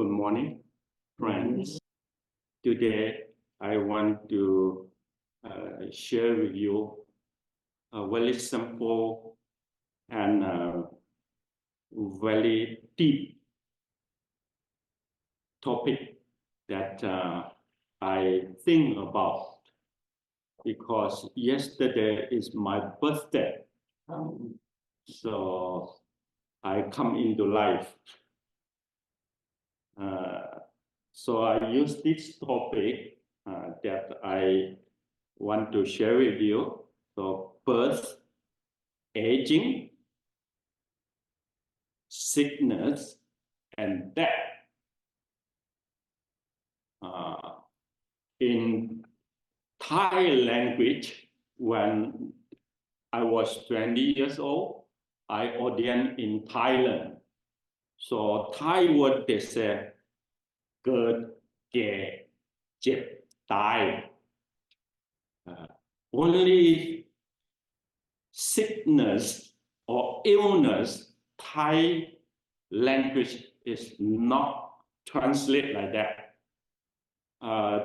Good morning, friends. Today, I want to share with you a very simple and very deep topic that I think about because yesterday is my birthday. So I come into life. So I use this topic that I want to share with you. So birth, aging, sickness, and death. In Thai language, when I was 20 years old, I ordained in Thailand. So Thai word they say เกิด แก่ เจ็บ ตาย Only sickness or illness, Thai language is not translated like that.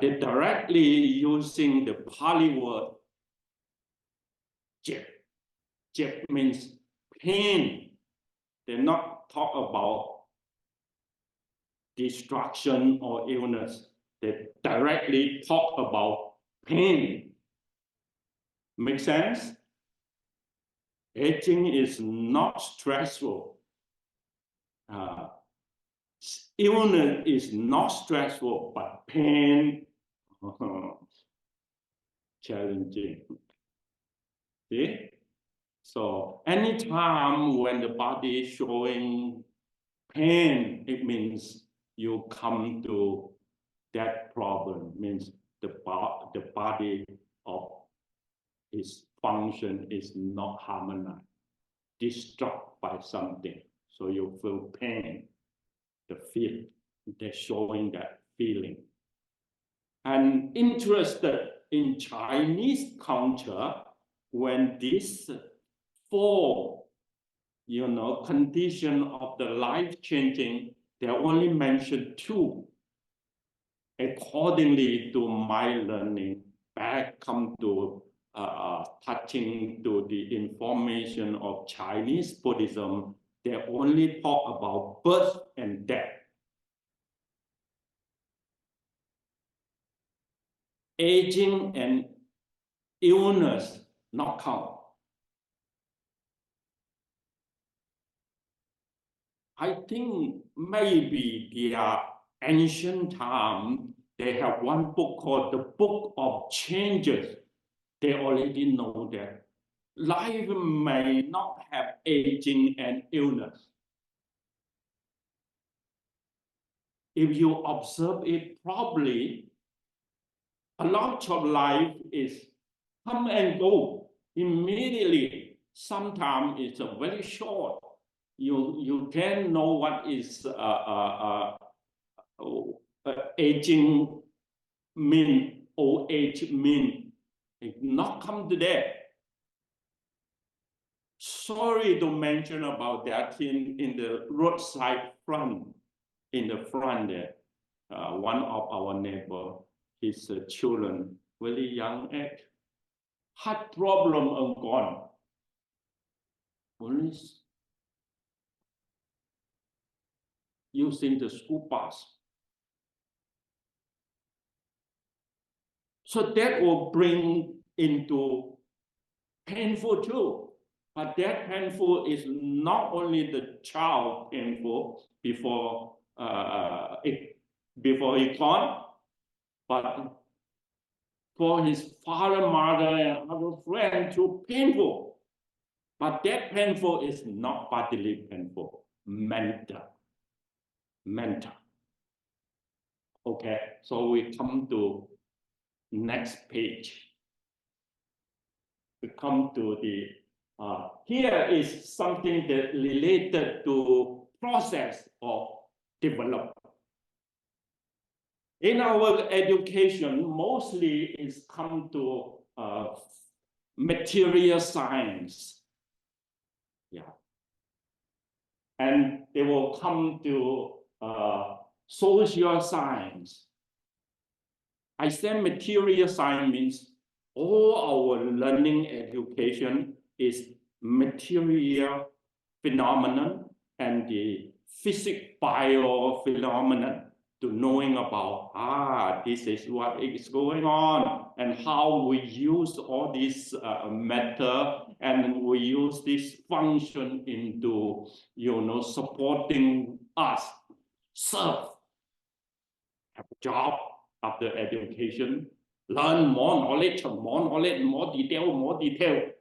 They're directly using the Pali word เจ็บ เจ็บ means pain. They not talk about destruction or illness. They directly talk about pain. Make sense? Aging is not stressful. Illness is not stressful, but pain challenging. See? So anytime when the body is showing pain, it means you come to that problem, means the body of its function is not harmonized, disturbed by something. So you feel pain, the feel, they're showing that feeling. And interested in Chinese culture, when this four, condition of the life changing, they only mentioned two. Accordingly to my learning, back come to touching to the information of Chinese Buddhism, they only talk about birth and death. Aging and illness not count. I think maybe their ancient time, they have one book called the Book of Changes. They already know that life may not have aging and illness. If you observe it properly, a lot of life is come and go immediately. Sometimes it's very short. You can know what is aging mean, old age mean. It not come to that. Sorry to mention about that in the roadside front, in the front there. One of our neighbor, his children, very young age, heart problem and gone. Only using the school bus. So that will bring into painful too. But that painful is not only the child painful before he gone, but for his father, mother, and other friends too painful. But that painful is not bodily painful, mental. Okay, so we come to next page. We come to the here is something that related to process of development. In our education, mostly it's come to material science. Yeah. And they will come to social science. I say material science means all our learning education is material phenomenon and the physics bio phenomenon to knowing about, this is what is going on and how we use all this matter and we use this function into, supporting us, serve, have a job after education, learn more knowledge, more detail,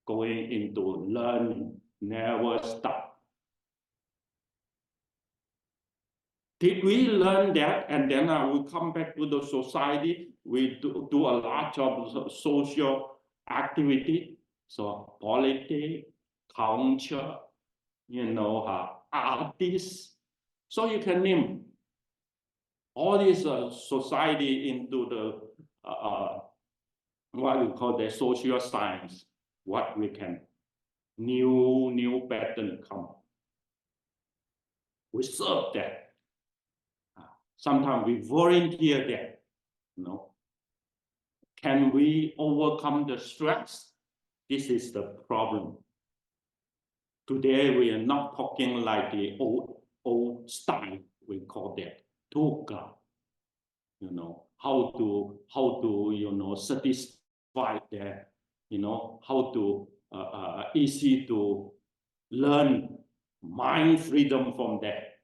going into learning, never stop. Did we learn that? And then we come back to the society. We do a lot of social activity. So politics, culture, artists. So you can name all this society into the what we call the social science. What we can new pattern come. We serve that. Sometimes we volunteer that, Can we overcome the stress? This is the problem. Today we are not talking like the old style. We call that toga. How to satisfy that. How to easy to learn mind freedom from that.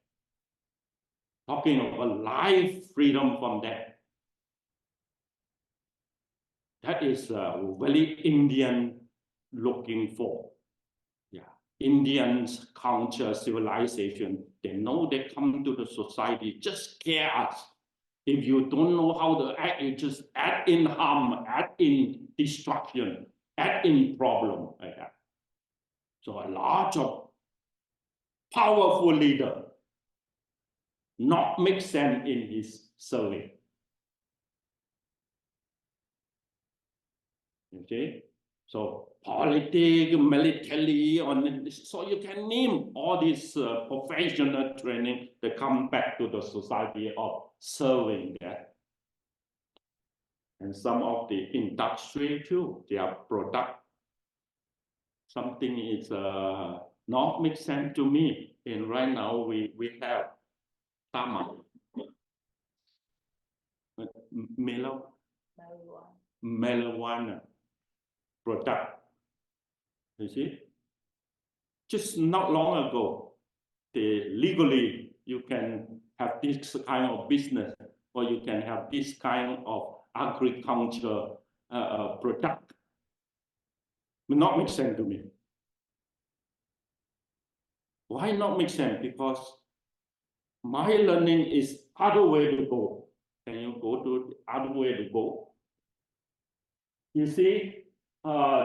Talking about life freedom from that. That is very Indian looking for. Yeah, Indians culture, civilization, they know they come to the society, just scare us. If you don't know how to act, you just add in harm, add in destruction, add in problem like that. So a lot of powerful leader not make sense in his survey. Okay, so politics, military, so you can name all this professional training that come back to the society of serving that. And some of the industry too, their product, something is not make sense to me. And right now we have Dharma, marijuana product. You see, just not long ago, legally you can have this kind of business, or you can have this kind of agriculture product. Will not make sense to me. Why not make sense? Because my learning is other way to go. Can you go to the other way to go? You see,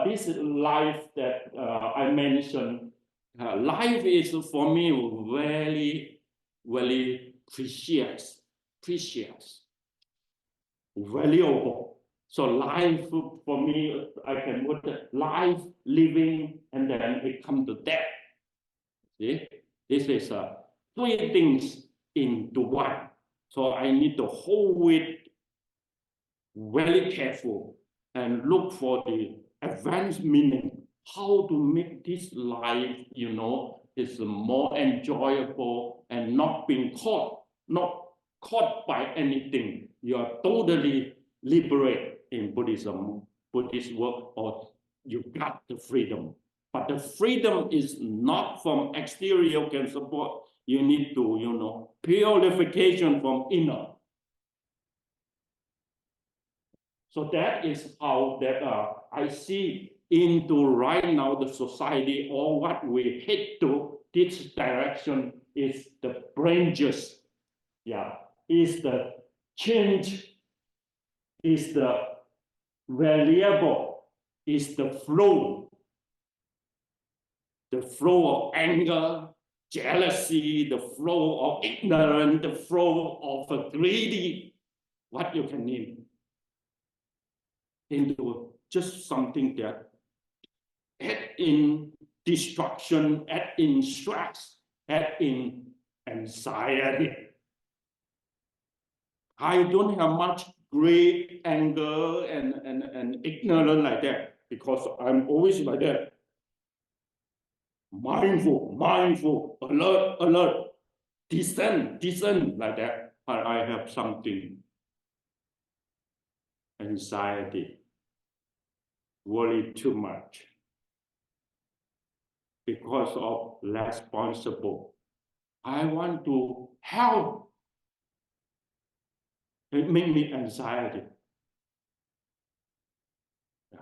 this life that I mentioned, life is for me very, very precious, valuable. So life for me, I can put life, living, and then it comes to death. See, this is three things into one. So I need to hold it very careful and look for the advanced meaning. How to make this life, is more enjoyable and not being caught by anything. You are totally liberated in Buddhism, Buddhist work, or you got the freedom. But the freedom is not from exterior can support. You need to, purification from inner. So that is how that I see into right now the society, or what we head to this direction is the branches. Yeah, is the change, is the variable, is the flow of anger, jealousy, the flow of ignorance, the flow of greedy, what you can name, into just something that add in destruction, add in stress, add in anxiety. I don't have much great anger and ignorance like that, because I'm always like that. Mindful, alert, discern, like that. But I have something, anxiety, worry too much, because of responsible. I want to help. It makes me anxiety. Yeah.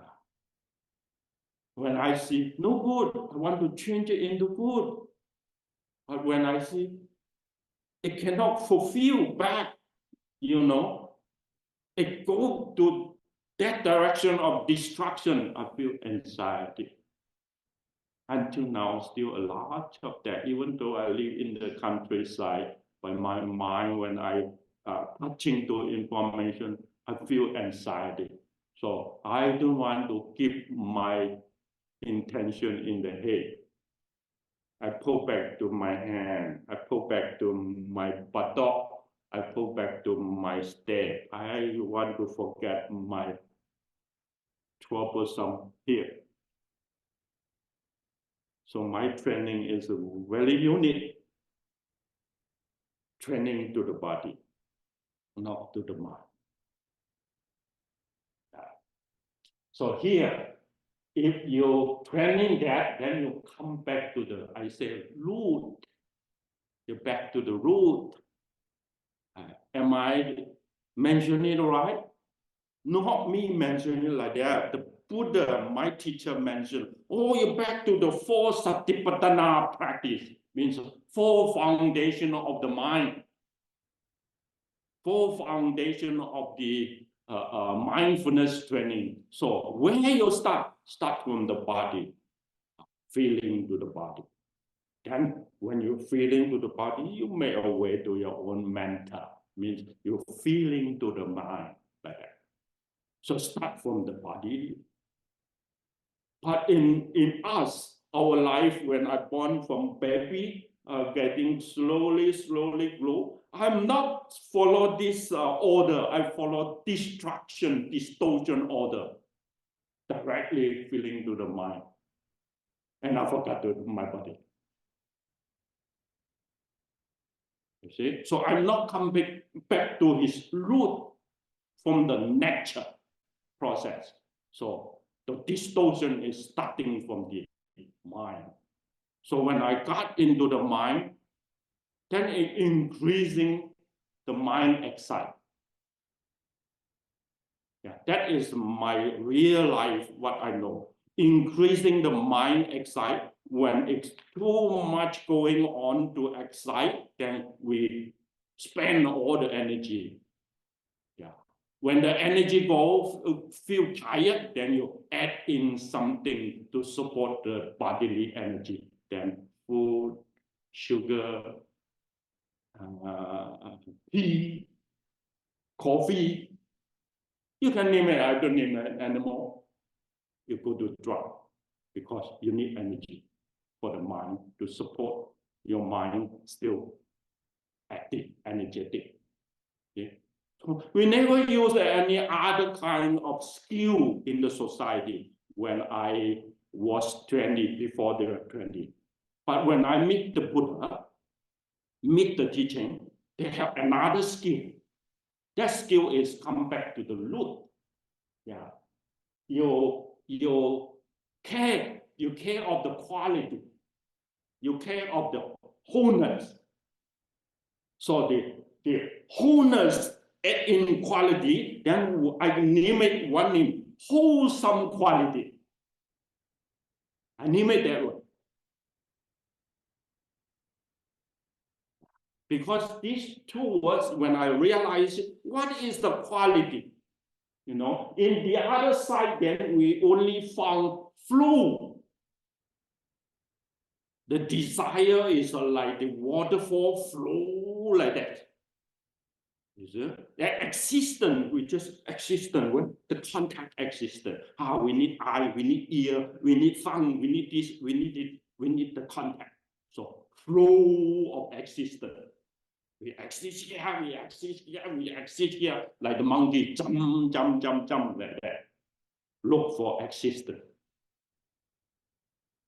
When I see no good, I want to change it into good. But when I see it cannot fulfill back, it goes to that direction of destruction, I feel anxiety. Until now, still a lot of that, even though I live in the countryside, but my mind, when I touching to information, I feel anxiety. So I don't want to keep my intention in the head. I pull back to my hand, I pull back to my buttock, I pull back to my step. I want to forget my troublesome here. So my training is very unique. Training to the body, not to the mind. So here, if you training that, then you come back to the, I say, root. You're back to the root. Am I mentioning it right? Not me mentioning it like that. The Buddha, my teacher, mentioned, oh, you're back to the four satipatthana practice, means four foundation of the mind, four foundation of the mindfulness training. So where you start from the body, feeling to the body. Then when you feeling to the body, you make a way to your own mental, means you're feeling to the mind like that. So start from the body. But in us, our life, when I born from baby, getting slowly grow, I'm not follow this order. I follow distortion order, directly feeling to the mind. And I forgot to my body. You see? So I'm not coming back to his root from the nature process. So the distortion is starting from the mind. So when I got into the mind, then it increasing the mind excite. Yeah, that is my real life, what I know. Increasing the mind excite. When it's too much going on to excite, then we spend all the energy. Yeah. When the energy goes, feel tired, then you add in something to support the bodily energy. Then food, sugar, tea, coffee. You can name it, I don't name it anymore. You go to drug because you need energy for the mind to support your mind still active, energetic. Okay? So we never use any other kind of skill in the society when I was 20, before the 20. But when I meet the Buddha, meet the teaching, they have another skill. That skill is come back to the root. Yeah. You care of the quality. You care of the wholeness. So the wholeness in quality, then I name it one name, wholesome quality. I name it that way. Because these two words, when I realize what is the quality, in the other side, then we only found flow. The desire is like the waterfall flow like that. Is it? That existence, we just existence, when the contact existence. We need eye, we need ear, we need tongue, we need this, we need it, we need the contact. So flow of existence. We exist here, we exist here, we exist here, like the monkey jump, jump, jump, jump, like that. Look for existence.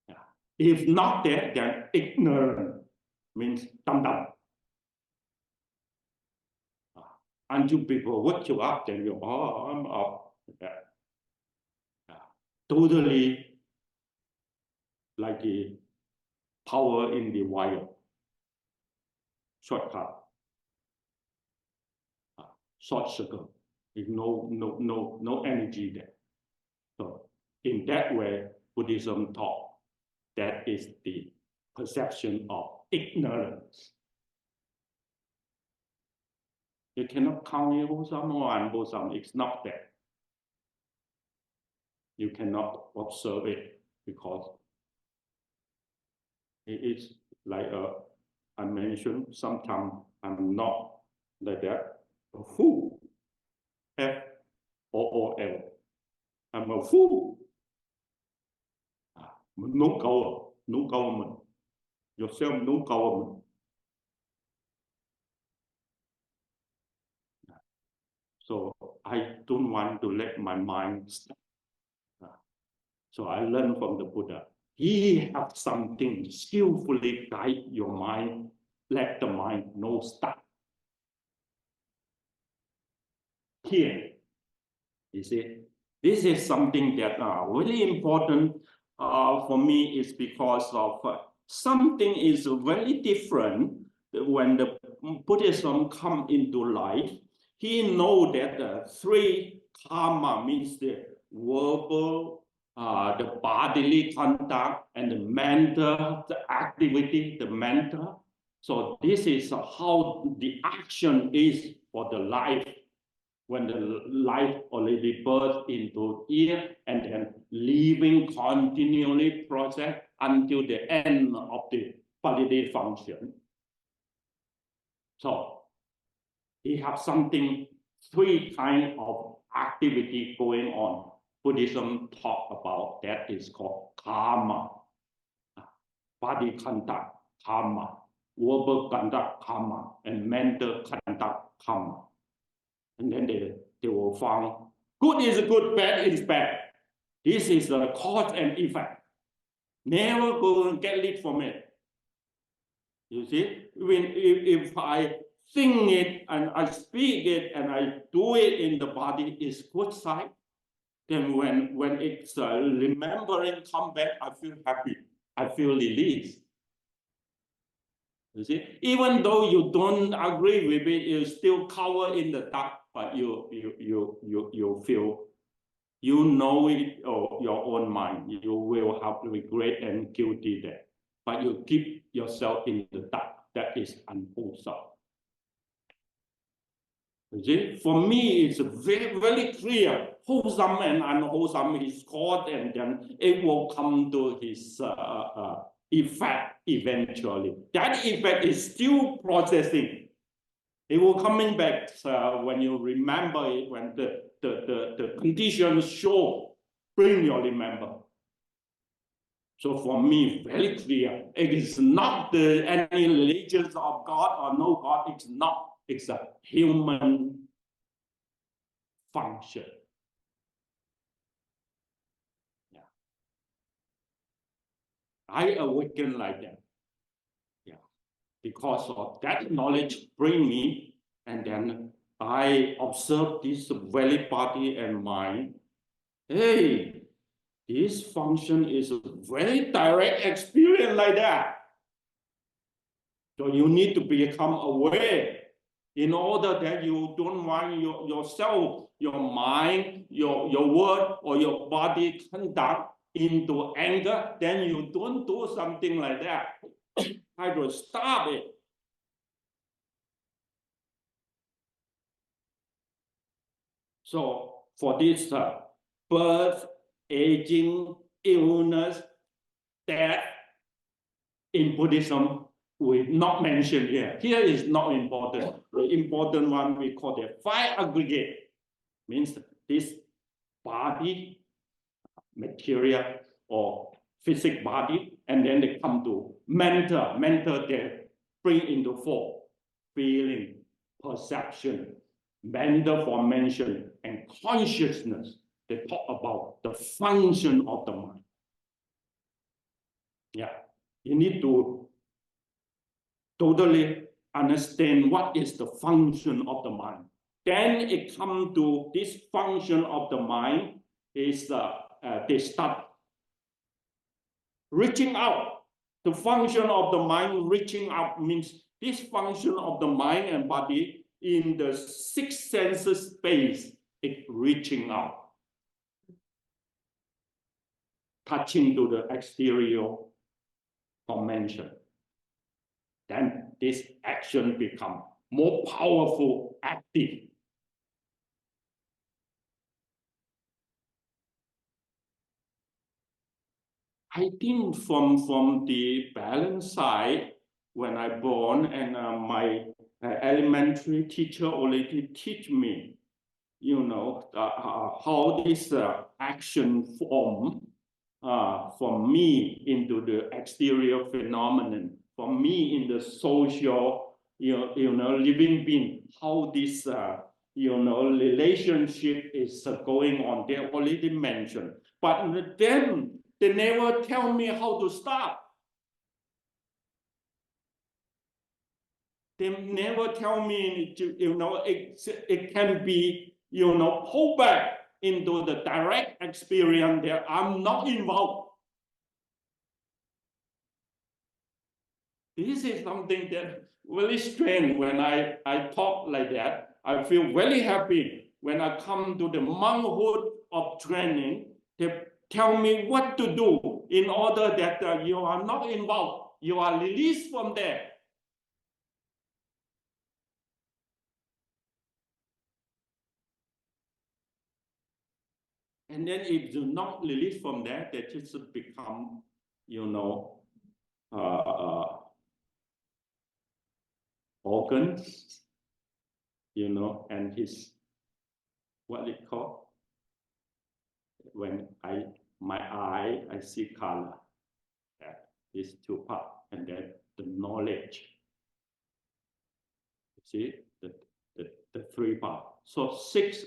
Yeah. If not that, then ignorant means dumb. Until people wake you up, then you, oh, I'm up. Yeah. Yeah. Totally like the power in the wire. Shortcut. Short circuit. No energy there. So in that way, Buddhism taught that is the perception of ignorance. You cannot count in wholesome or unwholesome. It's not there. You cannot observe it because it is like I mentioned, sometimes I'm not like that. A fool. F-O-O-L. I'm a fool. No government. Yourself, no government. So I don't want to let my mind stop. So I learned from the Buddha. He has something skillfully guide your mind, let the mind no stop. Here, you see, this is something that really important for me is because of something is very different when the Buddhism come into life. He know that three karma means the verbal, the bodily contact, and the mental, the activity, the mental. So this is how the action is for the life when the life already burst into here and then living continually process until the end of the bodily function. So he has something, three kinds of activity going on. Buddhism talk about that is called karma. Body contact, karma. Verbal contact, karma. And mental contact, karma. And then they will find good is good, bad is bad. This is the cause and effect. Never go and get rid from it. You see, if I think it and I speak it and I do it in the body, is good side. Then when it's remembering come back, I feel happy. I feel released. You see, even though you don't agree with it, you still cover in the dark, but you feel, you know it or your own mind, you will have regret and guilty there. But you keep yourself in the dark. That is unwholesome. You see, for me, it's very, very clear. Wholesome and unwholesome is called, and then it will come to his effect eventually. That effect is still processing. It will coming back when you remember it, when the conditions show, bring your remember. So for me, very clear, it is not any religions of God or no God, it's not. It's a human function. Yeah. I awaken like that. Yeah. Because of that knowledge bring me, and then I observe this very body and mind. Hey, this function is a very direct experience like that. So you need to become aware in order that you don't want yourself, your mind, your word, or your body conduct into anger, then you don't do something like that. Try to stop it. So for this birth, aging, illness, death, in Buddhism, we not mentioned here. Here is not important. The important one we call the five aggregate. Means this body, material or physical body, and then they come to mental. Mental they bring into four. feeling, perception, mental formation, and consciousness. They talk about the function of the mind. Yeah, you need to totally understand what is the function of the mind. Then it comes to this function of the mind is they start reaching out. The function of the mind reaching out means this function of the mind and body in the six senses space, it reaching out, touching to the exterior dimension. Then this action become more powerful, active. I think from the balance side, when I born and my elementary teacher already teach me, how this action form from me into the exterior phenomenon, from me in the social, living being, how this, relationship is going on. They already mentioned, but then they never tell me how to start. They never tell me, it can be, pulled back into the direct experience that I'm not involved. This is something that really strange. When I talk like that, I feel very happy. When I come to the monkhood of training, they tell me what to do in order that you are not involved. You are released from there. And then if you're not released from that, they just become, organs, and his, what it called? When my eye, I see color. That is two parts, and then the knowledge. See the three parts. So 6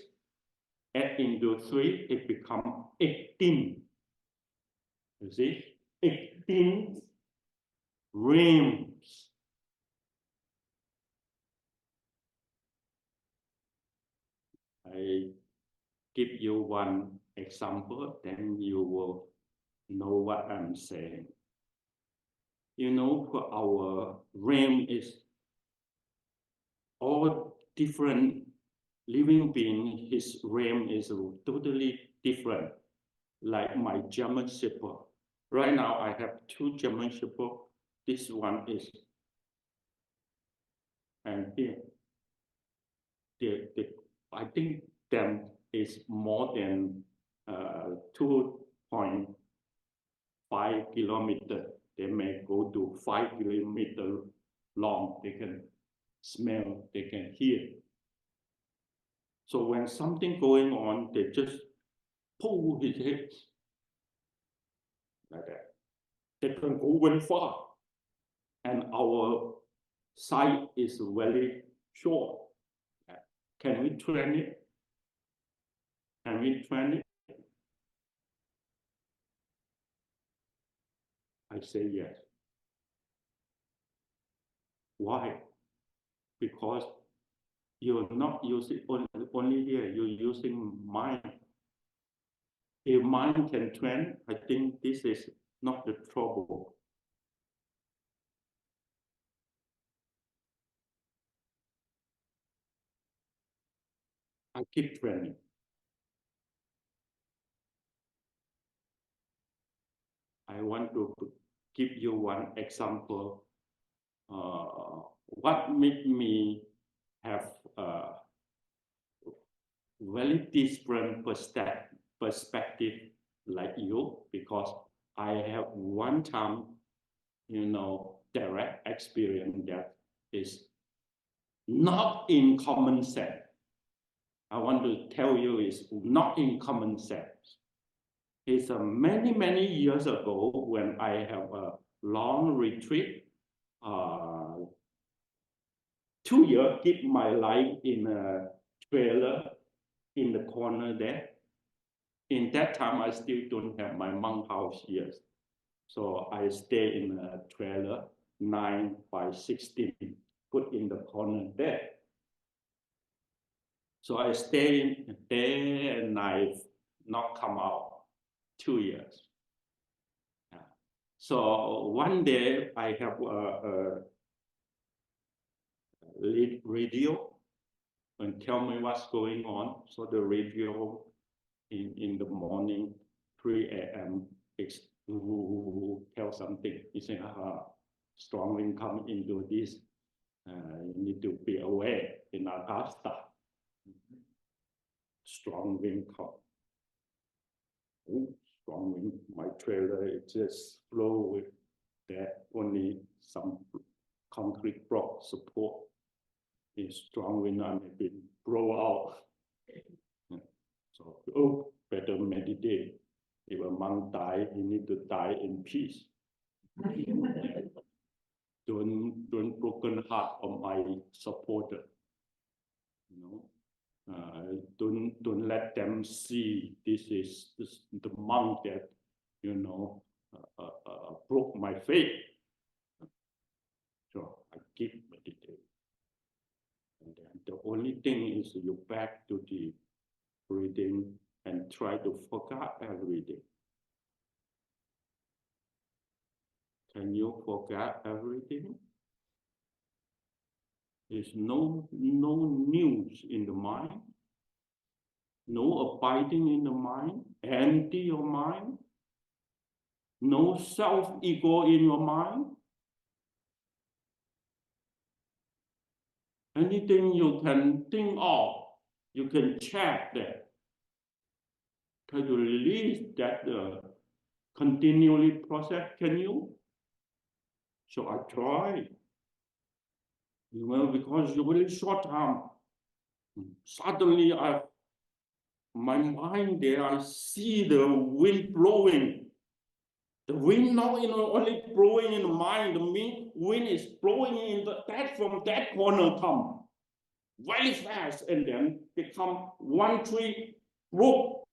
add into 3, it becomes 18. You see, 18 realms. I give you one example, then you will know what I'm saying. For our realm is all different living being. His realm is totally different. Like my German Shepherd. Right now I have 2 German Shepherd. This one is, and here, I think them is more than 2.5 kilometers. They may go to 5 kilometers long. They can smell, they can hear. So when something going on, they just pull his head like that. They can go very far. And our sight is very short. Can we train it? Can we train it? I say yes. Why? Because you're not using only here, you're using mind. If mind can train, I think this is not the trouble. I keep training. I want to give you one example. What made me have very different perspective like you, because I have one time, direct experience that is not in common sense. I want to tell you is not in common sense. It's many, many years ago when I have a long retreat 2 years, give my life in a trailer in the corner there. In that time, I still don't have my monk house yet. So I stay in a trailer, 9 by 16, put in the corner there. So I stay there and I not come out 2 years. So one day I have a radio and tell me what's going on. So the radio in the morning, 3 a.m. tell something. He said, strong wind come into this. You need to be aware in Augusta. Strong wind come. Oh, strong wind. My trailer it just flow with that only some concrete block support. In strong wind, I may be blow out. So, oh, better meditate. If a monk die, he need to die in peace. Don't broken heart of my supporter. Don't let them see this is the monk that broke my faith. So I keep meditating. And then the only thing is you back to the breathing and try to forget everything. Can you forget everything? There's no news in the mind, no abiding in the mind, empty your mind, no self-ego in your mind. Anything you can think of, you can check that. Can you release that continually process? Can you? So I try. Because it's really short time. Suddenly, my mind there, I see the wind blowing. The wind not only blowing in the mind, the wind is blowing in from that corner come very fast, and then become one tree broke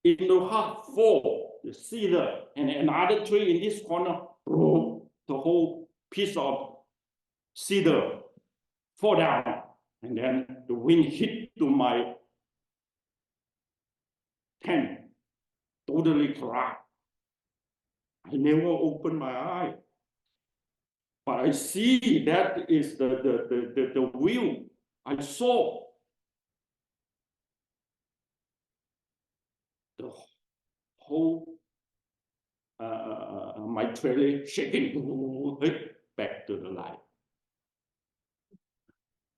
into half, fall, the cedar, and another tree in this corner broke the whole piece of cedar, fall down, and then the wind hit to my tent, totally collapsed. I never opened my eye, but I see that is the view I saw. The whole my trailer shaking back to the light.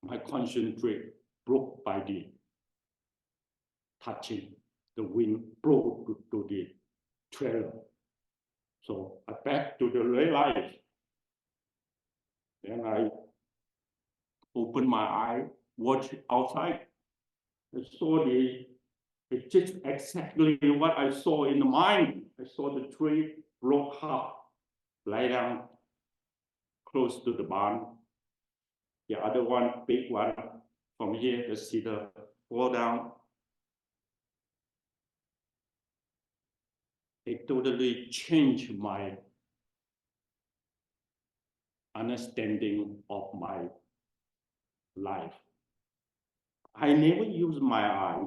My concentrate broke by the touching. The wind broke to the trailer. So I back to the real life. Then I opened my eye, watch outside. I saw it's just exactly what I saw in the mind. I saw the tree broke half, lie down close to the barn. The other one, big one, from here, the cedar fall down. It totally changed my understanding of my life. I never use my eye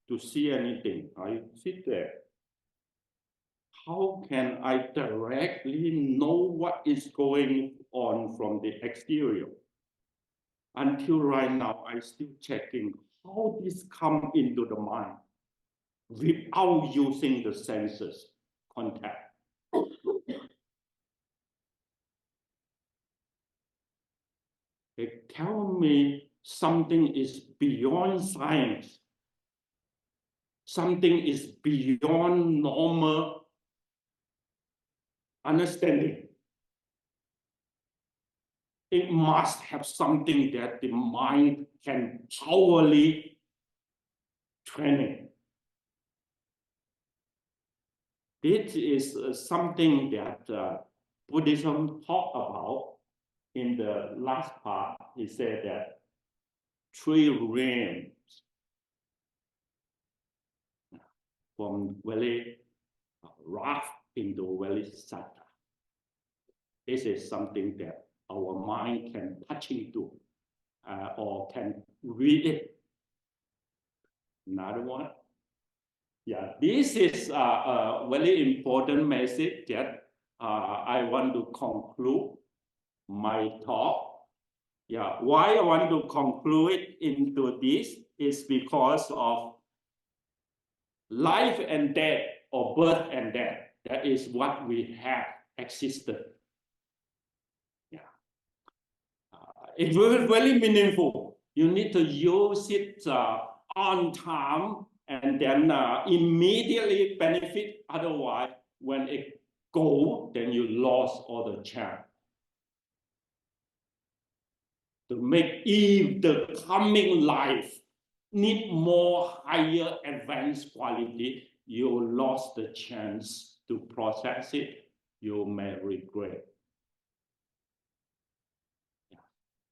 to see anything. I sit there. How can I directly know what is going on from the exterior? Until right now, I'm still checking how this come into the mind without using the senses contact. It tells me something is beyond science. Something is beyond normal understanding. It must have something that the mind can powerfully train. This is something that Buddhism talked about in the last part. He said that three realms from very rough into very subtle. This is something that our mind can touch into or can read it. Another one. Yeah, this is a very important message that I want to conclude my talk. Yeah, why I want to conclude it into this is because of life and death or birth and death. That is what we have existed. Yeah, it's very, very meaningful. You need to use it on time and then immediately benefit. Otherwise, when it goes, then you lost all the chance. To make if the coming life need more higher advanced quality, you lost the chance to process it. You may regret. Yeah.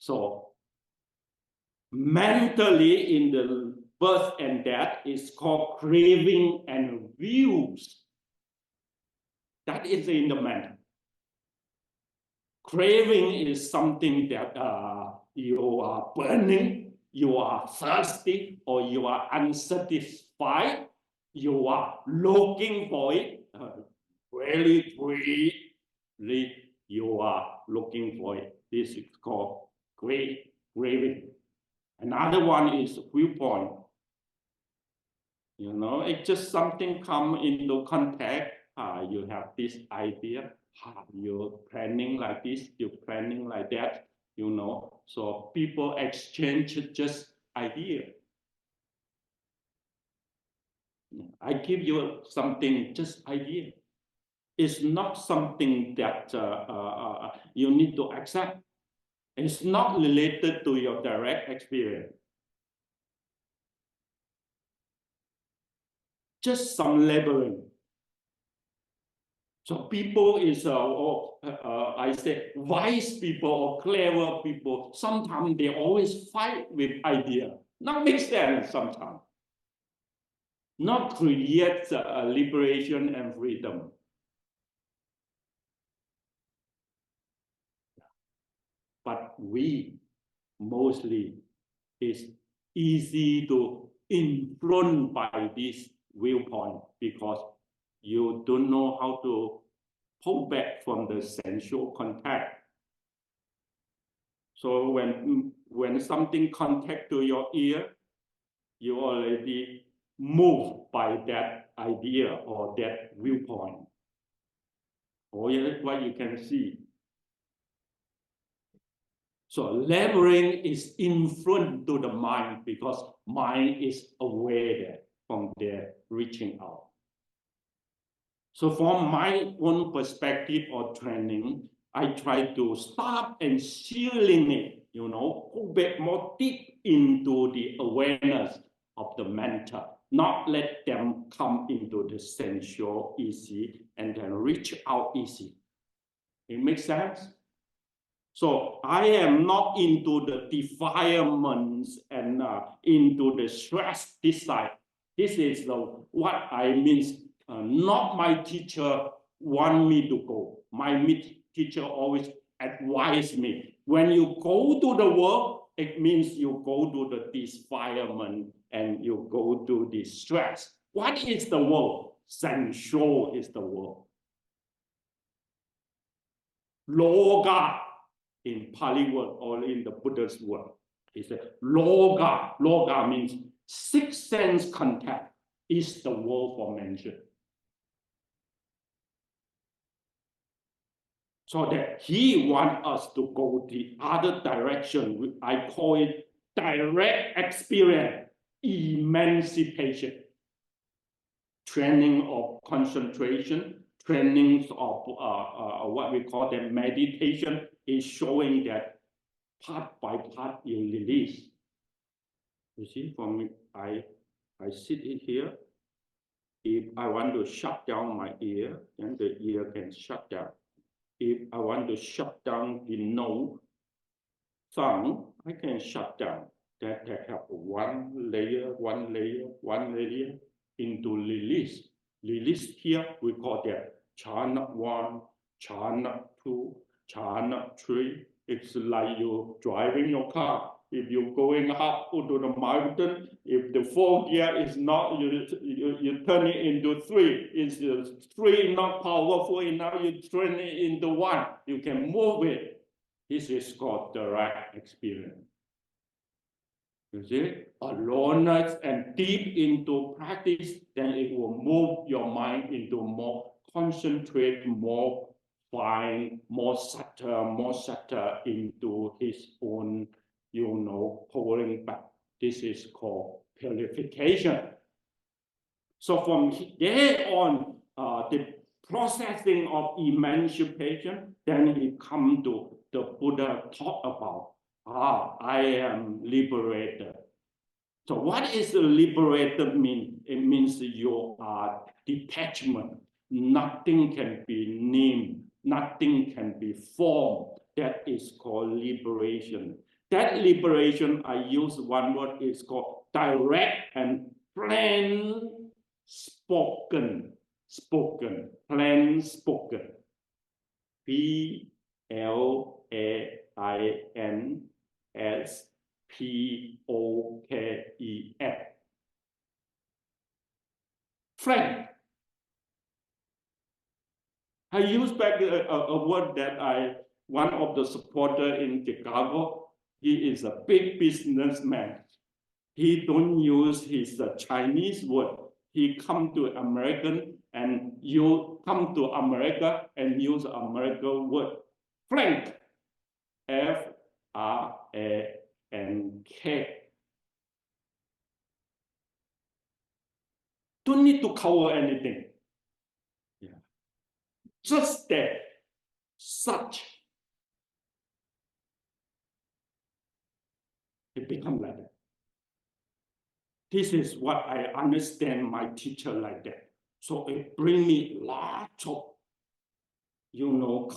So mentally in the birth and death is called craving and views. That is in the mental. Craving is something that you are burning, you are thirsty, or you are unsatisfied. You are looking for it. Really, really, you are looking for it. This is called craving. Another one is viewpoint. You know, it's just something come into contact. You have this idea. You're planning like this, you're planning like that, you know. So people exchange just idea. I give you something, just idea. It's not something that you need to accept. It's not related to your direct experience. Just some labeling. So people is, I say, wise people or clever people, sometimes they always fight with idea. Not make sense sometimes. Not create liberation and freedom. But we mostly is easy to influence by this viewpoint because you don't know how to pull back from the sensual contact. So when something contact to your ear, you already moved by that idea or that viewpoint. Or what you can see. So labeling is influence to the mind because mind is aware from there reaching out. So from my own perspective or training, I try to stop and sealing it, you know, go back more deep into the awareness of the mental, not let them come into the sensual easy and then reach out easy. It makes sense? So I am not into the defilements and into the stress this side. This is what I mean. Not my teacher want me to go. My teacher always advise me. When you go to the work, it means you go to the defilement and you go to the stress. What is the world? Sensual is the world. Loga in Pali word or in the Buddha's word. It's a loga. Loga means six sense contact is the word for mention. So that he wants us to go the other direction. I call it direct experience, emancipation, training of concentration, trainings of what we call the meditation is showing that part by part you release. You see, for me, I sit here. If I want to shut down my ear, then the ear can shut down. If I want to shut down the nose, tongue, I can shut down. that they have one layer into release. Release here, we call that chana 1, chana 2, chana 3. It's like you driving your car. If you're going up to the mountain, if the 4 gear is not, you turn it into 3. It's 3 not powerful enough, you turn it into 1. You can move it. This is called direct experience. You see, aloneness and deep into practice, then it will move your mind into more concentrate, more fine, more subtle into his own, pulling back. This is called purification. So from there on, the processing of emancipation, then he come to the Buddha talk about, I am liberated. So what is liberated mean? It means you are detachment. Nothing can be named. Nothing can be formed. That is called liberation. That liberation, I use one word, is called direct and plain spoken. Plain spoken. PLAINSPOKEN. Frank. I use back a word that one of the supporter in Chicago, he is a big businessman. He don't use his Chinese word. He come to American and you come to America and use American word. Frank. FRANK. Don't need to cover anything. Yeah. Just that, such. It becomes like that. This is what I understand my teacher like that. So it brings me lots of,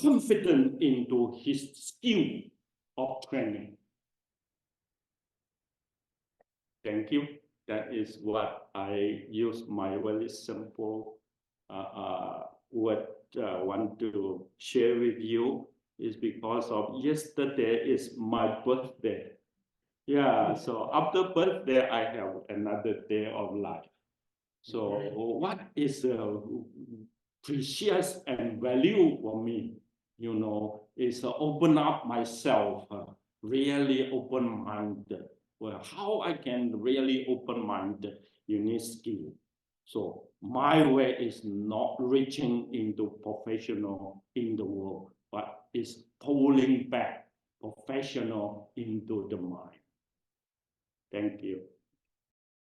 confidence into his skill of training. Thank you. That is what I use my very simple word want to share with you is because of yesterday is my birthday. Yeah, so after birthday, I have another day of life. So what is precious and value for me, is open up myself, really open-minded. Well, how I can really open-minded, you need skill. So my way is not reaching into professional in the world, but is pulling back professional into the mind. Thank you.